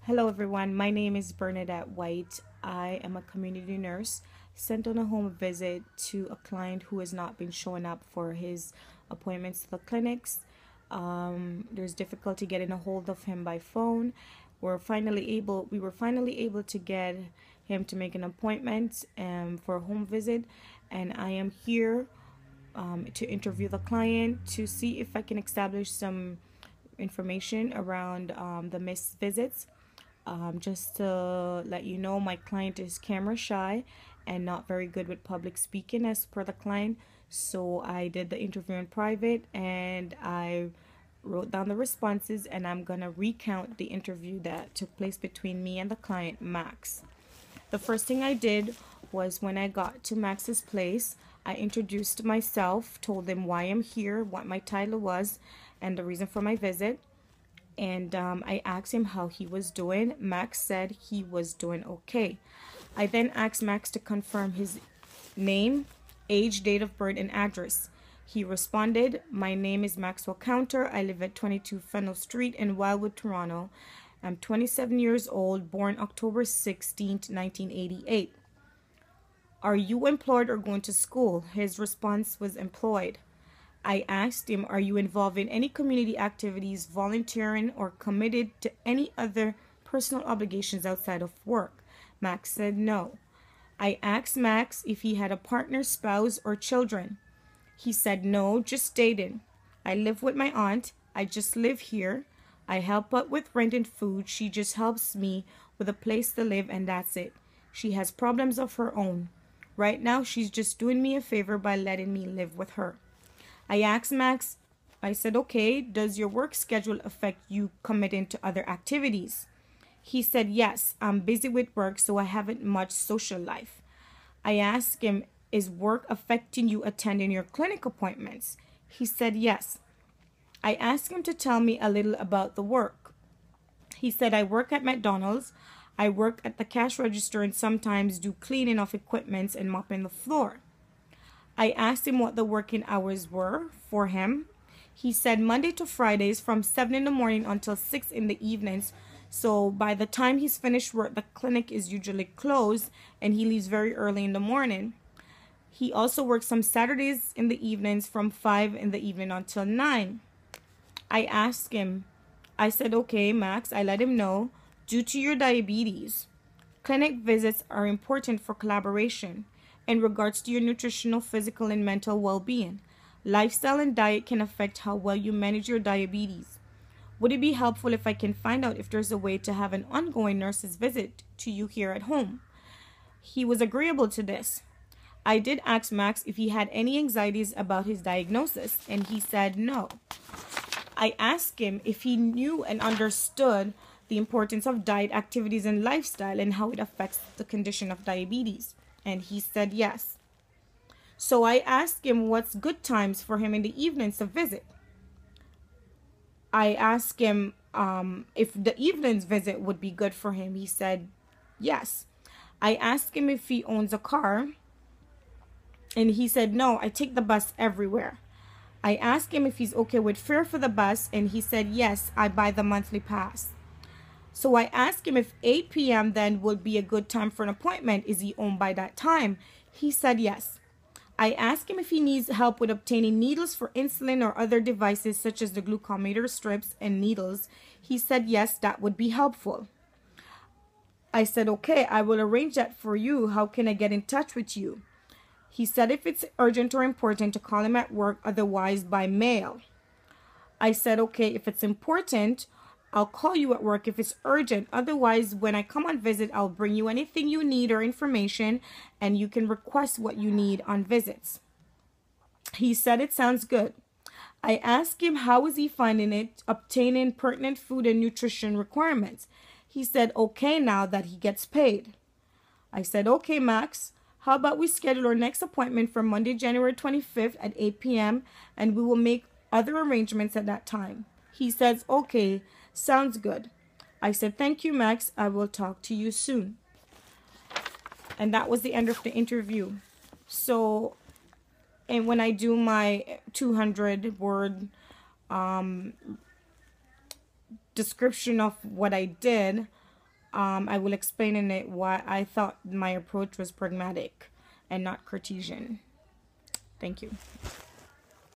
Hello everyone, my name is Bernadette White. I am a community nurse sent on a home visit to a client who has not been showing up for his appointments to the clinics. There's difficulty getting a hold of him by phone. We were finally able to get him to make an appointment for a home visit, and I am here to interview the client to see if I can establish some information around the missed visits. Just to let you know, my client is camera shy and not very good with public speaking as per the client. So I did the interview in private and I wrote down the responses, and I'm going to recount the interview that took place between me and the client, Max. The first thing I did was when I got to Max's place, I introduced myself, told him why I'm here, what my title was, and the reason for my visit. And I asked him how he was doing. Max said he was doing okay. I then asked Max to confirm his name, age, date of birth, and address. He responded, "My name is Maxwell Counter. I live at 22 Fennell Street in Wildwood, Toronto. I'm 27 years old, born October 16th, 1988. Are you employed or going to school?" His response was employed. I asked him, "Are you involved in any community activities, volunteering, or committed to any other personal obligations outside of work?" Max said no. I asked Max if he had a partner, spouse, or children. He said no, just dating. "I live with my aunt. I just live here. I help out with rent and food. She just helps me with a place to live, and that's it. She has problems of her own. Right now, she's just doing me a favor by letting me live with her." I asked Max, I said, "Okay, does your work schedule affect you committing to other activities?" He said, "Yes, I'm busy with work, so I haven't much social life." I asked him, "Is work affecting you attending your clinic appointments?" He said, "Yes." I asked him to tell me a little about the work. He said, "I work at McDonald's. I work at the cash register and sometimes do cleaning of equipment and mopping the floor." I asked him what the working hours were for him. He said Monday to Fridays from 7 in the morning until 6 in the evenings. So by the time he's finished work, the clinic is usually closed and he leaves very early in the morning. He also works some Saturdays in the evenings from 5 in the evening until 9. I asked him, I said, "Okay, Max," I let him know, "due to your diabetes, clinic visits are important for collaboration in regards to your nutritional, physical, and mental well-being. Lifestyle and diet can affect how well you manage your diabetes. Would it be helpful if I can find out if there's a way to have an ongoing nurse's visit to you here at home?" He was agreeable to this. I did ask Max if he had any anxieties about his diagnosis, and he said no. I asked him if he knew and understood the importance of diet, activities, and lifestyle and how it affects the condition of diabetes, and he said yes. So I asked him what's good times for him in the evenings to visit. I asked him if the evenings visit would be good for him. He said yes. I asked him if he owns a car, and he said no, I take the bus everywhere. I asked him if he's okay with fare for the bus, and he said yes, I buy the monthly pass. So I asked him if 8 p.m. then would be a good time for an appointment. Is he home by that time? He said yes. I asked him if he needs help with obtaining needles for insulin or other devices such as the glucometer strips and needles. He said yes, that would be helpful. I said, "Okay, I will arrange that for you. How can I get in touch with you?" He said if it's urgent or important to call him at work, otherwise by mail. I said, "Okay, if it's important, I'll call you at work if it's urgent. Otherwise, when I come on visit, I'll bring you anything you need or information, and you can request what you need on visits." He said it sounds good. I asked him how is he finding it obtaining pertinent food and nutrition requirements. He said okay now that he gets paid. I said, "Okay, Max, how about we schedule our next appointment for Monday, January 25th at 8 p.m. and we will make other arrangements at that time." He says, "Okay, sounds good." I said, "Thank you, Max. I will talk to you soon." And that was the end of the interview. So, and when I do my 200-word description of what I did, I will explain in it why I thought my approach was pragmatic and not Cartesian. Thank you.